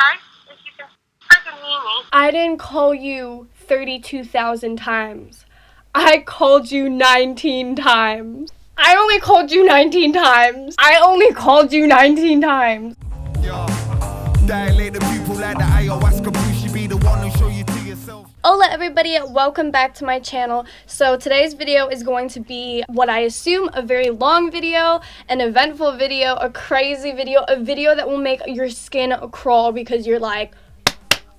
if you can freaking hear me. I didn't call you 32,000 times. I called you 19 times. I only called you 19 times. I only called you 19 times. Dilate the pupil like the ayahuasca boost. You be the one who show you to yourself. Hola everybody, welcome back to my channel. So today's video is going to be what I assume a very long video, an eventful video, a crazy video, a video that will make your skin crawl because you're like,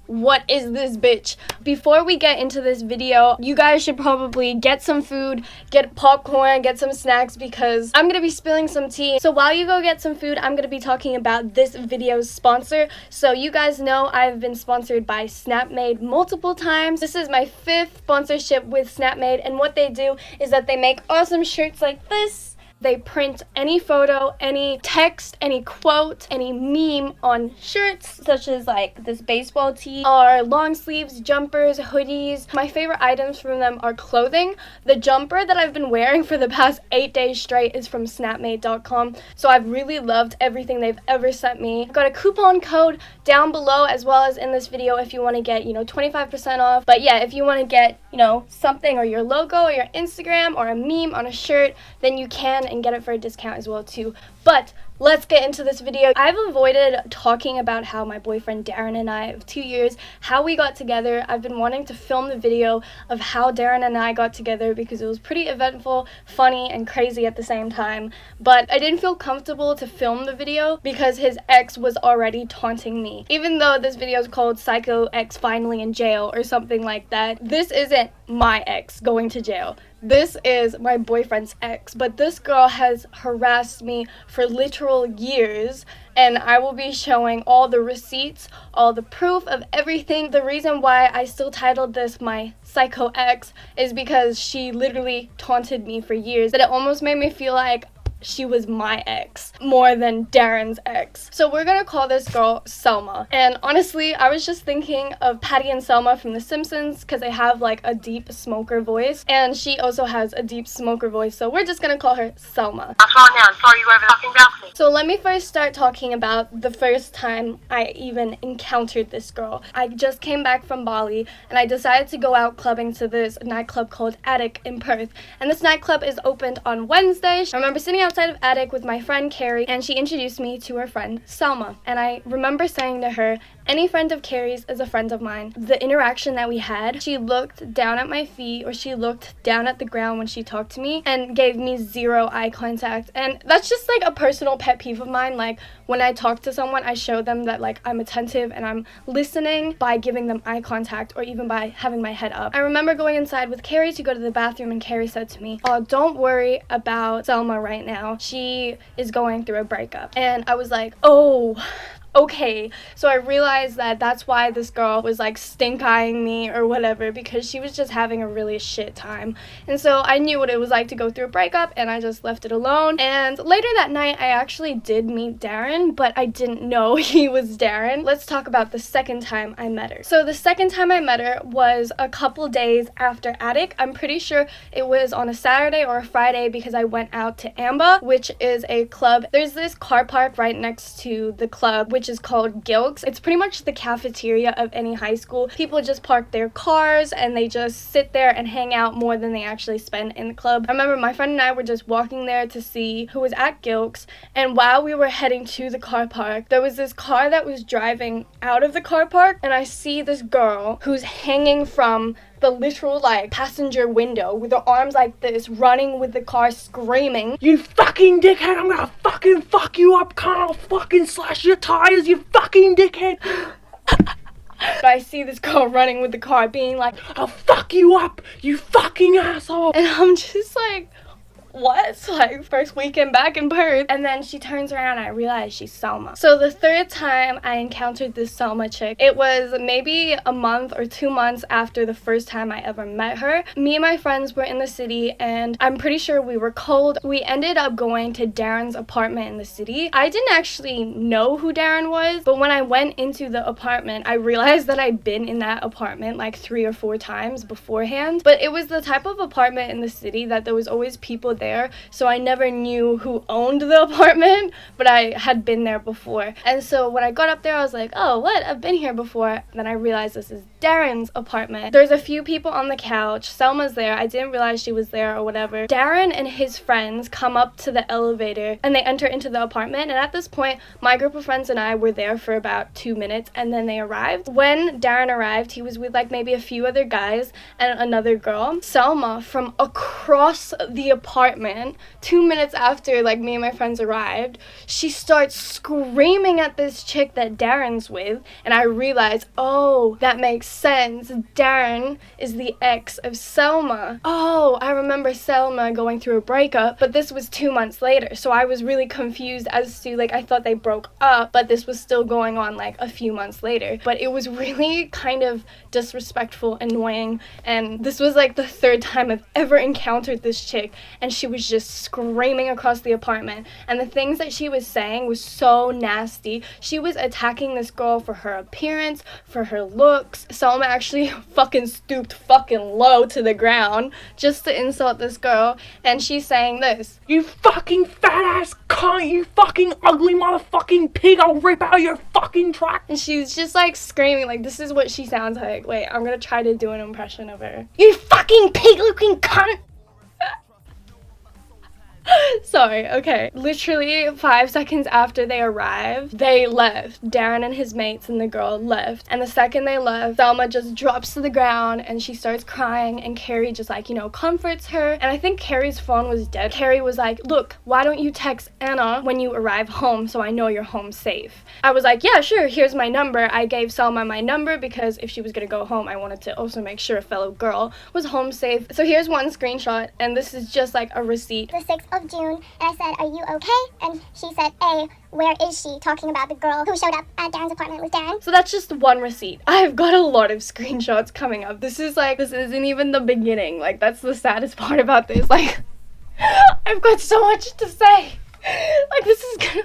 what is this bitch? Before we get into this video, you guys should probably get some food, get popcorn, get some snacks because I'm gonna be spilling some tea. So while you go get some food, I'm gonna be talking about this video's sponsor. So you guys know I've been sponsored by Snapmade multiple times. This is my 5th sponsorship with Snapmade, and what they do is that they make awesome shirts like this. They print any photo, any text, any quote, any meme on shirts, such as like this baseball tee, or long sleeves, jumpers, hoodies. My favorite items from them are clothing. The jumper that I've been wearing for the past 8 days straight is from snapmade.com. So I've really loved everything they've ever sent me. I've got a coupon code down below as well as in this video if you want to get, 25% off. But yeah, if you want to get, something or your logo or your Instagram or a meme on a shirt, then you can and get it for a discount as well too. But let's get into this video. I've avoided talking about how my boyfriend Darren and I of 2 years, how we got together. I've been wanting to film the video of how Darren and I got together because it was pretty eventful, funny, and crazy at the same time. But I didn't feel comfortable to film the video because his ex was already taunting me. Even though this video is called Psycho Ex Finally in Jail or something like that, this isn't my ex going to jail. This is my boyfriend's ex, but this girl has harassed me for literal years, and I will be showing all the receipts, all the proof of everything. The reason why I still titled this my psycho ex is because she literally taunted me for years, that it almost made me feel like she was my ex more than Darren's ex. So we're gonna call this girl Selma. And honestly, I was just thinking of Patty and Selma from The Simpsons because they have like a deep smoker voice, and she also has a deep smoker voice, so we're just gonna call her Selma. I'll fall down, throw you over the fucking balcony. So let me first start talking about the first time I even encountered this girl. I just came back from Bali and I decided to go out clubbing to this nightclub called Attic in Perth. And this nightclub is opened on Wednesdays. I remember sitting outside of Attic with my friend Carrie, and she introduced me to her friend Selma. And I remember saying to her, any friend of Carrie's is a friend of mine. The interaction that we had, she looked down at my feet, or she looked down at the ground when she talked to me and gave me zero eye contact. And that's just like a personal pet peeve of mine. Like when I talk to someone, I show them that like I'm attentive and I'm listening by giving them eye contact or even by having my head up. I remember going inside with Carrie to go to the bathroom, and Carrie said to me, "Oh, don't worry about Selma right now. She is going through a breakup." And I was like, oh, okay. So I realized that that's why this girl was like stink-eyeing me or whatever, because she was just having a really shit time. And so I knew what it was like to go through a breakup, and I just left it alone. And later that night I actually did meet Darren, but I didn't know he was Darren. Let's talk about the second time I met her. So the second time I met her was a couple days after Attic. I'm pretty sure it was on a Saturday or a Friday because I went out to Amba, which is a club. There's this car park right next to the club, which is called Gilks. It's pretty much the cafeteria of any high school. People just park their cars and they just sit there and hang out more than they actually spend in the club. I remember my friend and I were just walking there to see who was at Gilks, and while we were heading to the car park, there was this car that was driving out of the car park, and I see this girl who's hanging from the literal like passenger window with her arms like this, running with the car, screaming, "You fucking dickhead, I'm gonna fucking fuck you up, I'll fucking slash your tires, you fucking dickhead." But I see this girl running with the car being like, "I'll fuck you up, you fucking asshole." And I'm just like, what? Like, first weekend back in Perth. And then she turns around and I realize she's Selma. So the third time I encountered this Selma chick, it was maybe a month or 2 months after the first time I ever met her. Me and my friends were in the city, and I'm pretty sure we were cold. We ended up going to Darren's apartment in the city. I didn't actually know who Darren was, but when I went into the apartment, I realized that I'd been in that apartment like 3 or 4 times beforehand. But it was the type of apartment in the city that there was always people there, so I never knew who owned the apartment, but I had been there before. And so when I got up there, I was like, oh, what? I've been here before. Then I realized this is Darren's apartment. There's a few people on the couch. Selma's there. I didn't realize she was there or whatever. Darren and his friends come up to the elevator and they enter into the apartment, and at this point, my group of friends and I were there for about 2 minutes, and then they arrived. When Darren arrived, he was with like maybe a few other guys and another girl. Selma, from across the apartment, 2 minutes after like me and my friends arrived, she starts screaming at this chick that Darren's with, and I realized, oh, that makes sense. Darren is the ex of Selma. Oh, I remember Selma going through a breakup, but this was 2 months later, so I was really confused as to, like, I thought they broke up, but this was still going on like a few months later. But it was really kind of disrespectful, annoying, and this was like the third time I've ever encountered this chick, and she was just screaming across the apartment, and the things that she was saying was so nasty. She was attacking this girl for her appearance, for her looks. Selma actually fucking stooped fucking low to the ground just to insult this girl, and she's saying this: "You fucking fat ass cunt, you fucking ugly motherfucking pig, I'll rip out your fucking track." And she's just like screaming, like, this is what she sounds like. Wait, I'm gonna try to do an impression of her. "You fucking pig looking cunt!" Sorry, okay. Literally 5 seconds after they arrived, they left. Darren and his mates and the girl left. And the second they left, Selma just drops to the ground and she starts crying, and Carrie just like, comforts her. And I think Carrie's phone was dead. Carrie was like, "Look, why don't you text Anna when you arrive home so I know you're home safe?" I was like, "Yeah, sure, here's my number." I gave Selma my number because if she was gonna go home, I wanted to also make sure a fellow girl was home safe. So here's one screenshot, and this is just like a receipt. The 6th of June, and I said, "Are you okay?" And she said, "A, where is she?" Talking about the girl who showed up at Darren's apartment with Darren. So that's just one receipt. I've got a lot of screenshots coming up. This isn't even the beginning. Like, that's the saddest part about this. Like, I've got so much to say. Like, this is gonna...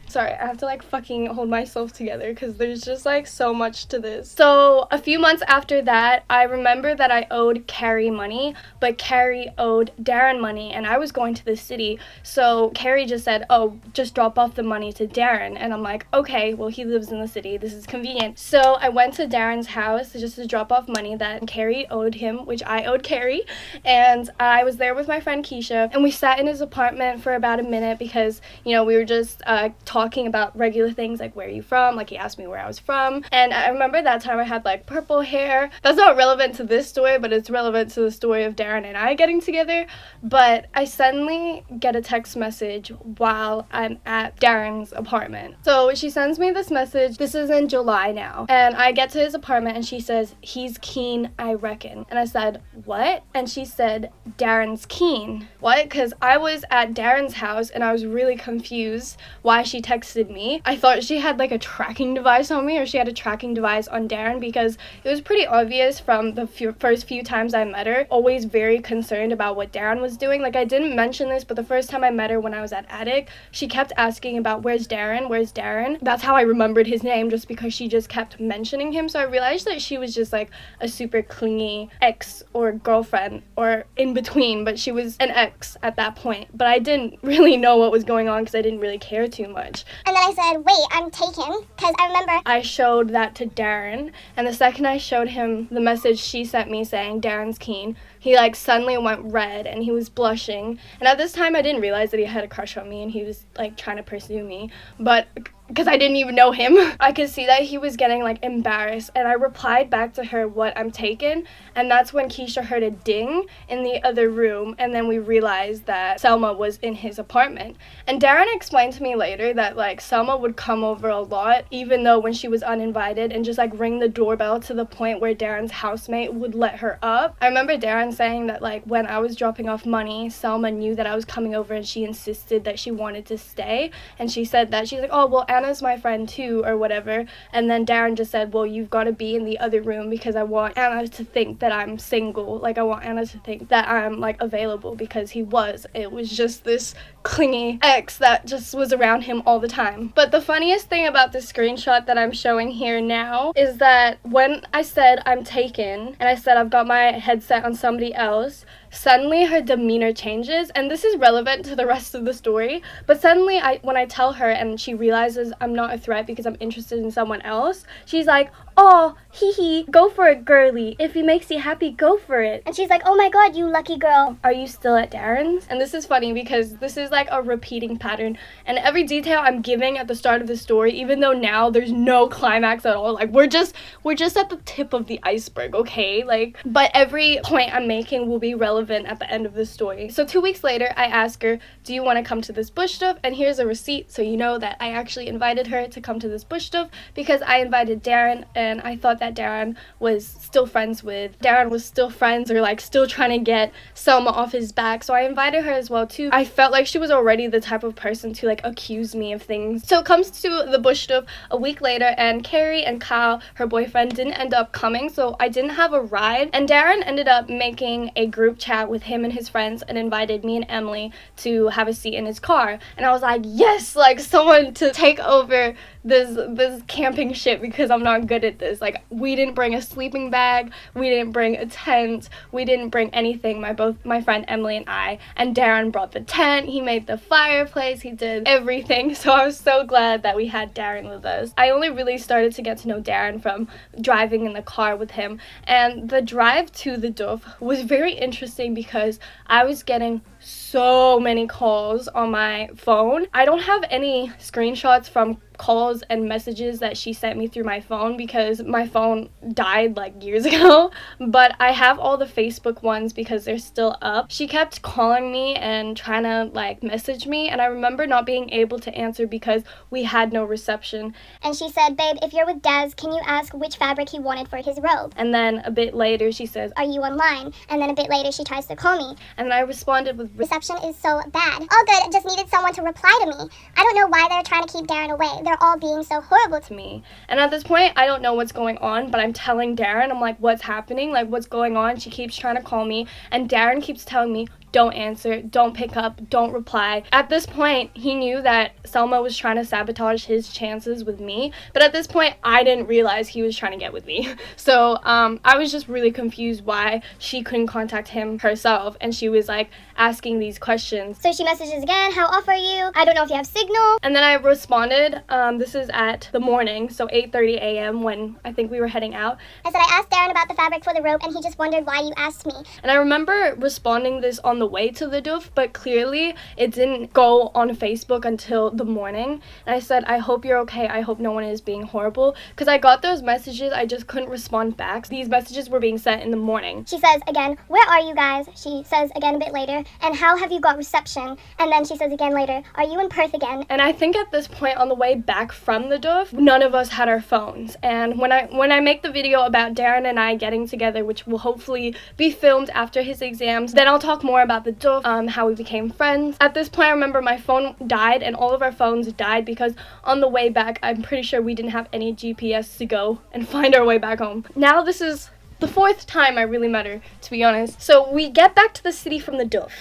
Sorry, I have to like fucking hold myself together because there's just like so much to this. So a few months after that, I remember that I owed Carrie money, but Carrie owed Darren money, and I was going to the city. So Carrie just said, "Oh, just drop off the money to Darren." And I'm like, okay, well, he lives in the city. This is convenient. So I went to Darren's house just to drop off money that Carrie owed him, which I owed Carrie. And I was there with my friend Keisha, and we sat in his apartment for about a minute because, we were just talking about regular things like, "Where are you from?" Like, he asked me where I was from. And I remember that time I had like purple hair. That's not relevant to this story, but it's relevant to the story of Darren and I getting together. But I suddenly get a text message while I'm at Darren's apartment. So she sends me this message. This is in July now. And I get to his apartment and she says, "He's keen, I reckon." And I said, "What?" And she said, "Darren's keen." What? Because I was at Darren's house and I was really confused why she texted me. I thought she had like a tracking device on me, or she had a tracking device on Darren, because it was pretty obvious from the first few times I met her, always very concerned about what Darren was doing. Like, I didn't mention this, but the first time I met her when I was at Attic, she kept asking about, "Where's Darren? Where's Darren?" That's how I remembered his name, just because she just kept mentioning him. So I realized that she was just like a super clingy ex or girlfriend or in between, but she was an ex at that point. But I didn't really know what was going on because I didn't really care too much. And then I said, "Wait, I'm taken," because I remember I showed that to Darren, and the second I showed him the message she sent me saying Darren's keen, he like suddenly went red and he was blushing. And at this time I didn't realize that he had a crush on me and he was like trying to pursue me, but because I didn't even know him, I could see that he was getting like embarrassed, and I replied back to her, "What, I'm taken?" And that's when Keisha heard a ding in the other room, and then we realized that Selma was in his apartment. And Darren explained to me later that like Selma would come over a lot, even though when she was uninvited, and just like ring the doorbell to the point where Darren's housemate would let her up. I remember Darren saying that like when I was dropping off money, Selma knew that I was coming over and she insisted that she wanted to stay, and she said that she's like, "Oh, well, Anna's my friend too," or whatever. And then Darren just said, "Well, you've got to be in the other room because I want Anna to think that I'm single. Like, I want Anna to think that I'm like available," because he was. It was just this clingy ex that just was around him all the time. But the funniest thing about this screenshot that I'm showing here now is that when I said I'm taken and I said I've got my headset on somebody else, suddenly her demeanor changes, and this is relevant to the rest of the story, but suddenly when I tell her and she realizes I'm not a threat because I'm interested in someone else, she's like, oh, hee, go for it, girly. If he makes you happy, go for it. And she's like, oh my god, you lucky girl. Are you still at Darren's? And this is funny because this is like a repeating pattern, and every detail I'm giving at the start of the story, even though now there's no climax at all, like we're just at the tip of the iceberg, okay? Like, but every point I'm making will be relevant at the end of the story. So 2 weeks later, I ask her, do you want to come to this bush stuff? And here's a receipt, so you know that I actually invited her to come to this bush stuff because I invited Darren, and I thought that Darren was still friends or like still trying to get Selma off his back, so I invited her as well too. I felt like she was already the type of person to like accuse me of things. So it comes to the bush stuff a week later, and Carrie and Kyle, her boyfriend, didn't end up coming, so I didn't have a ride, and Darren ended up making a group chat with him and his friends and invited me and Emily to have a seat in his car, and I was like, yes, like someone to take over this camping shit because I'm not good at this. Like, we didn't bring a sleeping bag, we didn't bring a tent, we didn't bring anything, my friend Emily and I, and Darren brought the tent, he made the fireplace, he did everything, so I was so glad that we had Darren with us. I only really started to get to know Darren from driving in the car with him, and the drive to the Duff was very interesting because I was getting so many calls on my phone. I don't have any screenshots from calls and messages that she sent me through my phone because my phone died like years ago, but I have all the Facebook ones because they're still up. She kept calling me and trying to like message me, and I remember not being able to answer because we had no reception. And she said, babe, if you're with Daz, can you ask which fabric he wanted for his robe? And then a bit later she says, are you online? And then a bit later she tries to call me. And I responded with, reception is so bad. All good, just needed someone to reply to me. I don't know why they're trying to keep Darren away. They're all being so horrible to me. And at this point, I don't know what's going on, but I'm telling Darren, I'm like, what's happening? Like, what's going on? She keeps trying to call me, and Darren keeps telling me, don't answer, don't pick up, don't reply. At this point, he knew that Selma was trying to sabotage his chances with me, but at this point, I didn't realize he was trying to get with me. So I was just really confused why she couldn't contact him herself, and she was like asking these questions. So she messages again, how off are you? I don't know if you have signal. And then I responded, this is at the morning, so 8:30 a.m. when I think we were heading out. I said I asked Darren about the fabric for the robe, and he just wondered why you asked me. And I remember responding this on the way to the Duff, but clearly it didn't go on Facebook until the morning. And I said, I hope you're okay, I hope no one is being horrible, because I got those messages, I just couldn't respond back. These messages were being sent in the morning. She says again, where are you guys? She says again a bit later, and how have you got reception? And then she says again later, are you in Perth again? And I think at this point on the way back from the Duff, none of us had our phones. And when I make the video about Darren and I getting together, which will hopefully be filmed after his exams, then I'll talk more about the Duff, how we became friends. At this point, I remember my phone died, and all of our phones died because on the way back, I'm pretty sure we didn't have any GPS to go and find our way back home. Now this is the fourth time I really met her, to be honest. So we get back to the city from the Duff,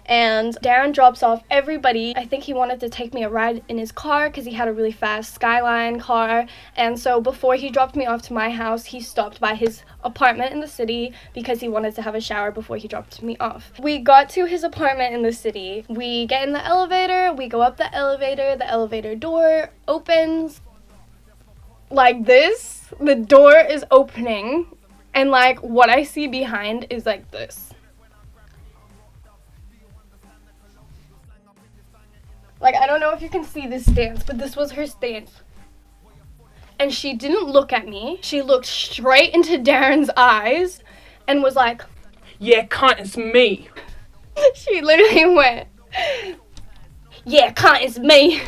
and Darren drops off everybody. I think he wanted to take me a ride in his car because he had a really fast Skyline car, and so before he dropped me off to my house, he stopped by his apartment in the city because he wanted to have a shower before he dropped me off. We got to his apartment in the city. We get in the elevator, we go up the elevator door opens like this. The door is opening, and like what I see behind is like this. Like, I don't know if you can see this stance, but this was her stance. And she didn't look at me. She looked straight into Darren's eyes and was like, yeah, cunt, it's me. She literally went, yeah, cunt, it's me.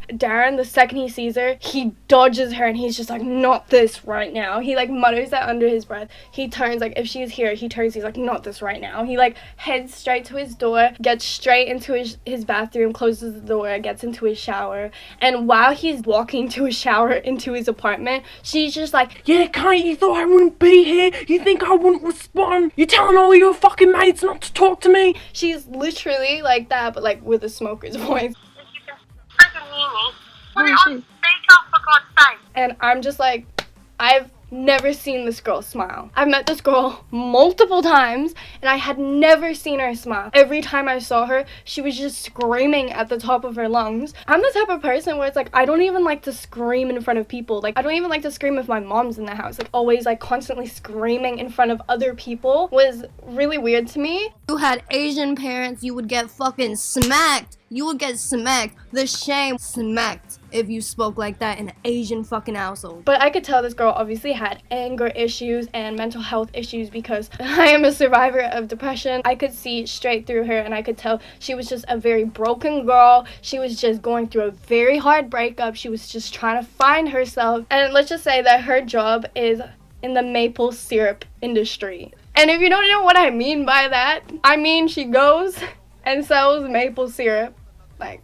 Darren, the second he sees her, he dodges her, and he's just like, not this right now. He like mutters that under his breath. He turns, like, if she's here, he turns, he's like, not this right now. He like heads straight to his door, gets straight into his bathroom, closes the door, gets into his shower, and while he's walking to his shower into his apartment, she's just like, yeah, cunt, you thought I wouldn't be here? You think I wouldn't respond? You're telling all your fucking mates not to talk to me? She's literally like that, but like with a smoker's voice. Freaking Mimi. Put it on speaker, for God's sake. And I'm just like, I've never seen this girl smile. I've met this girl multiple times and I had never seen her smile. Every time I saw her, she was just screaming at the top of her lungs. I'm the type of person where it's like, I don't even like to scream in front of people. Like, I don't even like to scream if my mom's in the house. Like, always like constantly screaming in front of other people was really weird to me. You had Asian parents, you would get fucking smacked. You would get smacked. The shame smacked if you spoke like that in an Asian fucking household. But I could tell this girl obviously had anger issues and mental health issues because I am a survivor of depression. I could see straight through her and I could tell she was just a very broken girl. She was just going through a very hard breakup. She was just trying to find herself. And let's just say that her job is in the maple syrup industry. And if you don't know what I mean by that, I mean she goes and sells maple syrup. Like,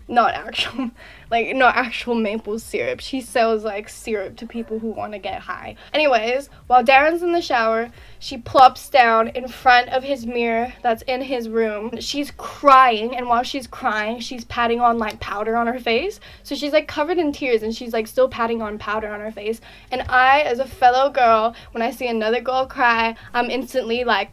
not actual maple syrup. She sells like syrup to people who want to get high. Anyways, while Darren's in the shower, she plops down in front of his mirror that's in his room. She's crying, and while she's crying, she's patting on like powder on her face. So she's like covered in tears and she's like still patting on powder on her face. And I, as a fellow girl, when I see another girl cry, I'm instantly like,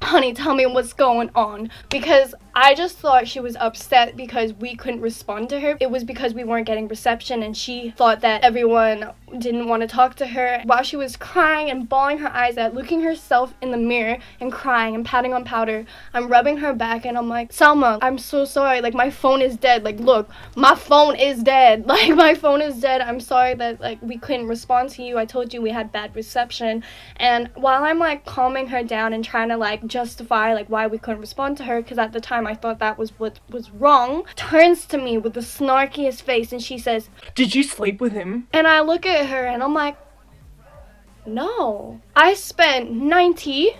honey, tell me what's going on, because I just thought she was upset because we couldn't respond to her. It was because we weren't getting reception and she thought that everyone didn't want to talk to her. While she was crying and bawling her eyes out, looking herself in the mirror and crying and patting on powder, I'm rubbing her back and I'm like, Selma, I'm so sorry, like my phone is dead, like look, my phone is dead, like my phone is dead. I'm sorry that like we couldn't respond to you. I told you we had bad reception. And while I'm like calming her down and trying to like justify like why we couldn't respond to her, because at the time I thought that was what was wrong, turns to me with the snarkiest face and she says, Did you sleep with him? and I look at her and I'm like, no. I spent 90%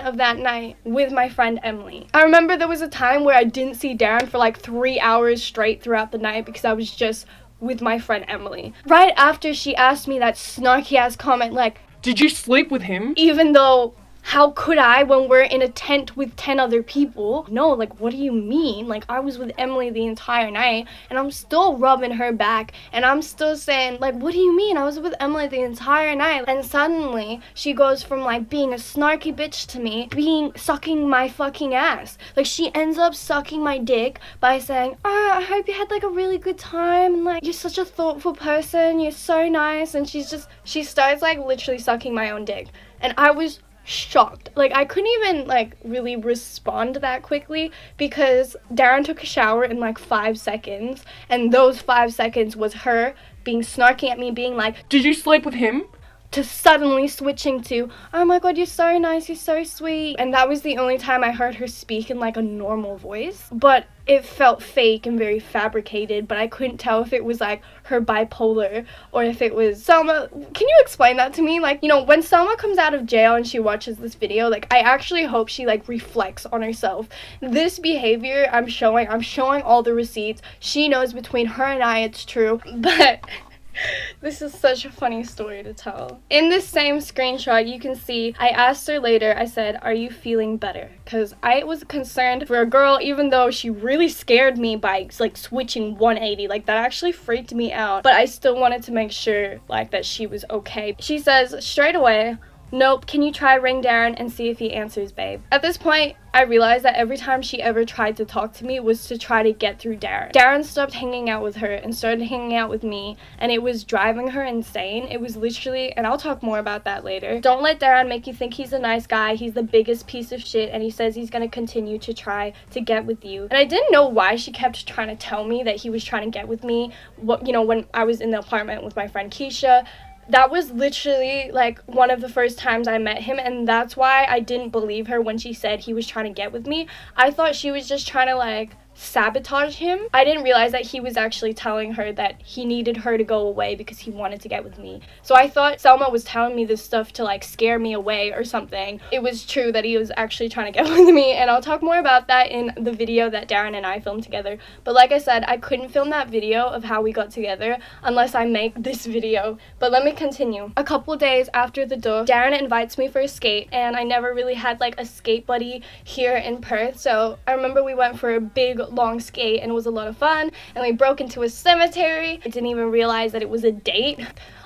of that night with my friend Emily. I remember there was a time where I didn't see Darren for like 3 hours straight throughout the night because I was just with my friend Emily. Right after she asked me that snarky ass comment like, Did you sleep with him? even though how could I when we're in a tent with 10 other people? No, like, what do you mean? Like, I was with Emily the entire night, and I'm still rubbing her back, and I'm still saying, like, what do you mean? I was with Emily the entire night. And suddenly, she goes from, like, being a snarky bitch to me, sucking my fucking ass. Like, she ends up sucking my dick by saying, oh, I hope you had, like, a really good time, and, like, you're such a thoughtful person, you're so nice, and she starts, like, literally sucking my own dick. And I was shocked. Like, I couldn't even like really respond that quickly because Darren took a shower in like 5 seconds, and those 5 seconds was her being snarky at me, being like, Did you sleep with him? to suddenly switching to, oh my god, you're so nice, you're so sweet. And that was the only time I heard her speak in like a normal voice, but it felt fake and very fabricated. But I couldn't tell if it was like her bipolar or if it was Selma. Can you explain that to me? Like, you know, when Selma comes out of jail and she watches this video, like, I actually hope she like reflects on herself. This behavior I'm showing all the receipts. She knows between her and I it's true, but this is such a funny story to tell. In this same screenshot, you can see I asked her later, I said, are you feeling better? Because I was concerned for a girl, even though she really scared me by like switching 180. Like, that actually freaked me out. But I still wanted to make sure like that she was okay. She says straight away, nope, can you try ring Darren and see if he answers, babe? At this point, I realized that every time she ever tried to talk to me was to try to get through Darren. Darren stopped hanging out with her and started hanging out with me, and it was driving her insane. It was literally, and I'll talk more about that later, don't let Darren make you think he's a nice guy. He's the biggest piece of shit, and he says he's gonna continue to try to get with you. And I didn't know why she kept trying to tell me that he was trying to get with me, when I was in the apartment with my friend Keisha. That was literally like one of the first times I met him, and that's why I didn't believe her when she said he was trying to get with me. I thought she was just trying to like sabotage him. I didn't realize that he was actually telling her that he needed her to go away because he wanted to get with me. So I thought Selma was telling me this stuff to like scare me away or something. It was true that he was actually trying to get with me, and I'll talk more about that in the video that Darren and I filmed together. But like I said, I couldn't film that video of how we got together unless I make this video. But let me continue. A couple days after the duff, Darren invites me for a skate, and I never really had like a skate buddy here in Perth. So I remember we went for a big long skate and it was a lot of fun, and we broke into a cemetery. I didn't even realize that it was a date.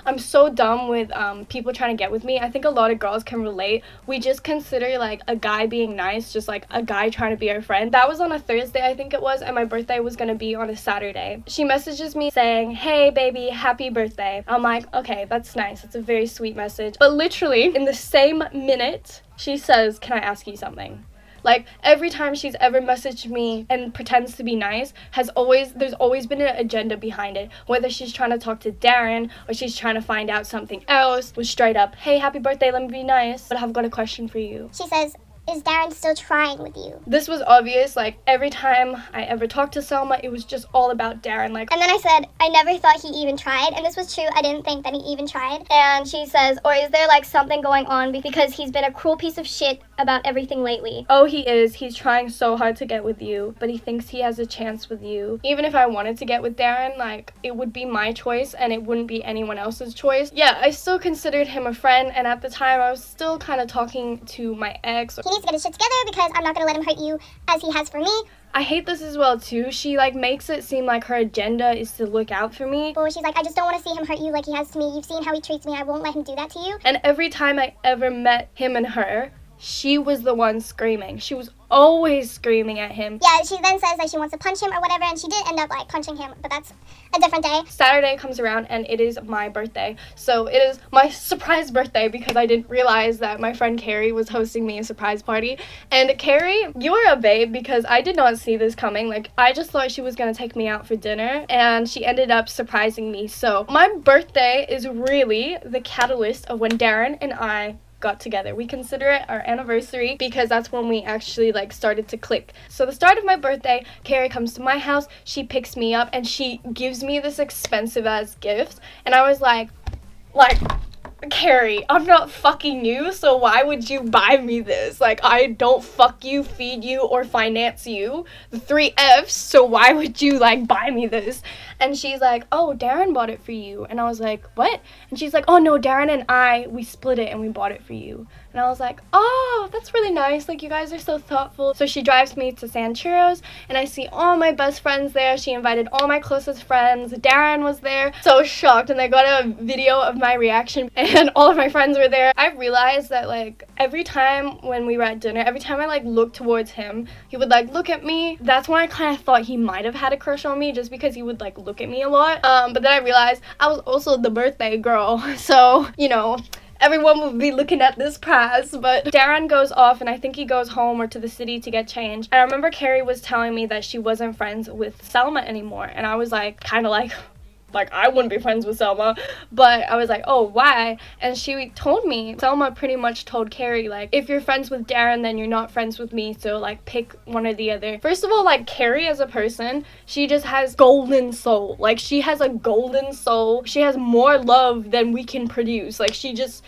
I'm so dumb with people trying to get with me. I think a lot of girls can relate. We just consider like a guy being nice just like a guy trying to be our friend. That was on a Thursday, I think it was, and my birthday was gonna be on a Saturday. She messages me saying, "Hey baby, happy birthday." I'm like, okay, that's nice. It's a very sweet message. But literally in the same minute, she says, "Can I ask you something?" Like, every time she's ever messaged me and pretends to be nice, there's always been an agenda behind it. Whether she's trying to talk to Darren or she's trying to find out something else, was straight up, "Hey, happy birthday, let me be nice, but I've got a question for you." She says, is Darren still trying with you? This was obvious. Like, every time I ever talked to Selma, it was just all about Darren. Like, And then I said, I never thought he even tried, and this was true, I didn't think that he even tried. and she says, "Or is there like something going on because he's been a cruel piece of shit about everything lately?" Oh, he is. He's trying so hard to get with you, but he thinks he has a chance with you. Even if I wanted to get with Darren, like, it would be my choice and it wouldn't be anyone else's choice. Yeah, I still considered him a friend, and at the time I was still kind of talking to my ex. He needs to get his shit together because I'm not gonna let him hurt you as he has for me. I hate this as well too. She like makes it seem like her agenda is to look out for me. But she's like, I just don't want to see him hurt you like he has to me. You've seen how he treats me. I won't let him do that to you. And every time I ever met him and her, she was the one screaming. She was always screaming at him. Yeah, she then says that she wants to punch him or whatever, and she did end up like punching him, but that's a different day. Saturday comes around and it is my birthday. So it is my surprise birthday because I didn't realize that my friend Carrie was hosting me a surprise party. And Carrie, you were a babe because I did not see this coming. Like, I just thought she was gonna take me out for dinner, and she ended up surprising me. So my birthday is really the catalyst of when Darren and I got together. We consider it our anniversary because that's when we actually like started to click. So the start of my birthday, Carrie comes to my house, she picks me up, and she gives me this expensive ass gift, and I was like, Carrie, I'm not fucking you, so why would you buy me this? Like, I don't fuck you, feed you, or finance you. The 3 F's, so why would you, like, buy me this? And she's like, "Oh, Darren bought it for you." And I was like, "What?" And she's like, "Oh, no, Darren and we split it and we bought it for you." And I was like, "Oh, that's really nice. Like, you guys are so thoughtful." So she drives me to San Churros, and I see all my best friends there. She invited all my closest friends. Darren was there. So shocked, and I got a video of my reaction, and all of my friends were there. I realized that, like, every time when we were at dinner, every time I, like, looked towards him, he would, like, look at me. That's when I kind of thought he might have had a crush on me, just because he would, like, look at me a lot. But then I realized I was also the birthday girl, so, you know, everyone will be looking at this prize. But Darren goes off, and I think he goes home or to the city to get changed. And I remember Carrie was telling me that she wasn't friends with Selma anymore, and I was like, kind of like I wouldn't be friends with Selma, but I was like, oh, why? And she told me, Selma pretty much told Carrie, like, if you're friends with Darren, then you're not friends with me, so, like, pick one or the other. First of all, like, Carrie as a person, she just has golden soul. Like, she has a golden soul. She has more love than we can produce. Like, she just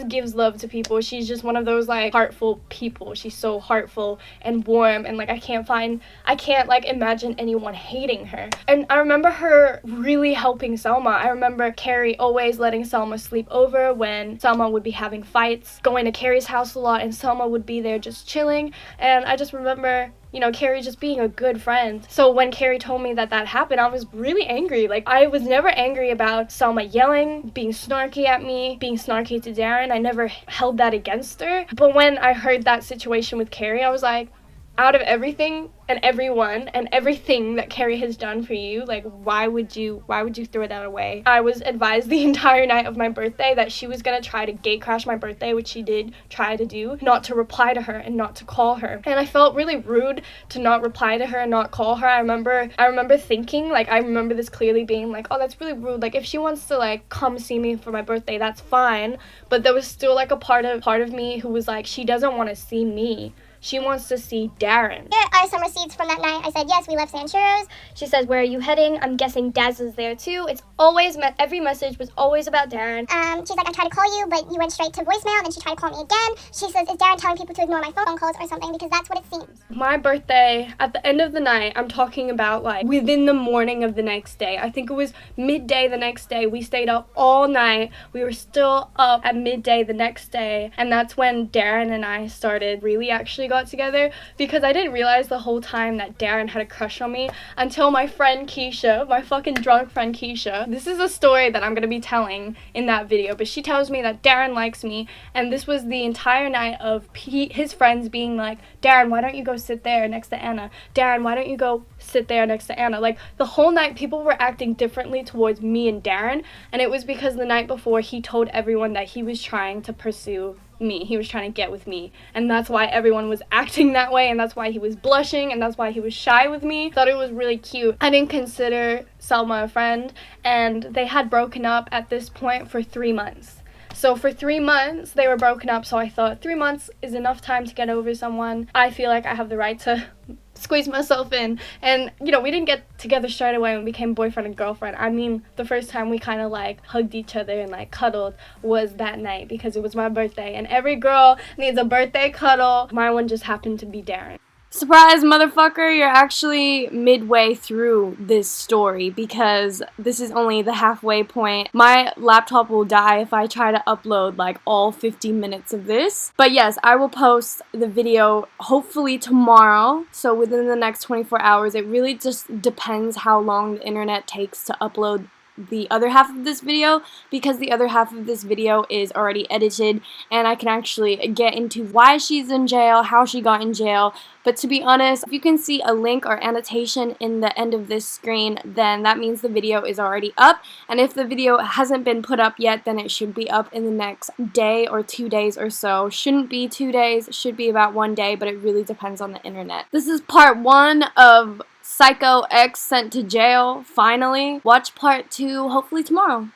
gives love to people. She's just one of those, like, heartful people. She's so heartful and warm, and, like, I can't, like, imagine anyone hating her. And I remember her really helping Selma. I remember Carrie always letting Selma sleep over when Selma would be having fights, going to Carrie's house a lot, and Selma would be there just chilling. And I just remember, you know, Carrie just being a good friend. So when Carrie told me that happened, I was really angry. Like, I was never angry about Selma yelling, being snarky at me, being snarky to Darren. I never held that against her. But when I heard that situation with Carrie, I was like, out of everything and everyone and everything that Carrie has done for you, like, why would you throw that away? I was advised the entire night of my birthday that she was gonna try to gate crash my birthday, which she did try to do, not to reply to her and not to call her. And I felt really rude to not reply to her and not call her. I remember thinking, like, I remember this clearly being like, oh, that's really rude. Like, if she wants to, like, come see me for my birthday, that's fine. But there was still, like, a part of me who was like, she doesn't want to see me. She wants to see Darren. Here are some receipts from that night. I said, yes, we left San Churros. She says, where are you heading? I'm guessing Daz is there too. It's always, every message was always about Darren. She's like, I tried to call you, but you went straight to voicemail. Then she tried to call me again. She says, is Darren telling people to ignore my phone calls or something? Because that's what it seems. My birthday, at the end of the night, I'm talking about, like, within the morning of the next day. I think it was midday the next day. We stayed up all night. We were still up at midday the next day. And that's when Darren and I started really actually got together, because I didn't realize the whole time that Darren had a crush on me until my friend Keisha, my fucking drunk friend Keisha. This is a story that I'm gonna be telling in that video, but she tells me that Darren likes me, and this was the entire night of his friends being like, Darren, why don't you go sit there next to Anna? Darren, why don't you go sit there next to Anna? Like, the whole night people were acting differently towards me and Darren, and it was because the night before he told everyone that he was trying to pursue me. He was trying to get with me, and that's why everyone was acting that way, and that's why he was blushing, and that's why he was shy with me. Thought it was really cute. I didn't consider Selma a friend, and they had broken up at this point for 3 months. So for 3 months, they were broken up, so I thought 3 months is enough time to get over someone. I feel like I have the right to squeeze myself in. And, you know, we didn't get together straight away and became boyfriend and girlfriend. I mean, the first time we kind of, like, hugged each other and, like, cuddled was that night because it was my birthday. And every girl needs a birthday cuddle. My one just happened to be Darren. Surprise, motherfucker, you're actually midway through this story because this is only the halfway point. My laptop will die if I try to upload like all 50 minutes of this. But yes, I will post the video hopefully tomorrow, so within the next 24 hours. It really just depends how long the internet takes to upload the other half of this video, because the other half of this video is already edited and I can actually get into why she's in jail, how she got in jail. But to be honest, if you can see a link or annotation in the end of this screen, then that means the video is already up, and if the video hasn't been put up yet, then it should be up in the next day or 2 days or so. Shouldn't be 2 days, should be about 1 day, but it really depends on the internet. This is part 1 of Psycho X sent to jail, finally. Watch part 2 hopefully tomorrow.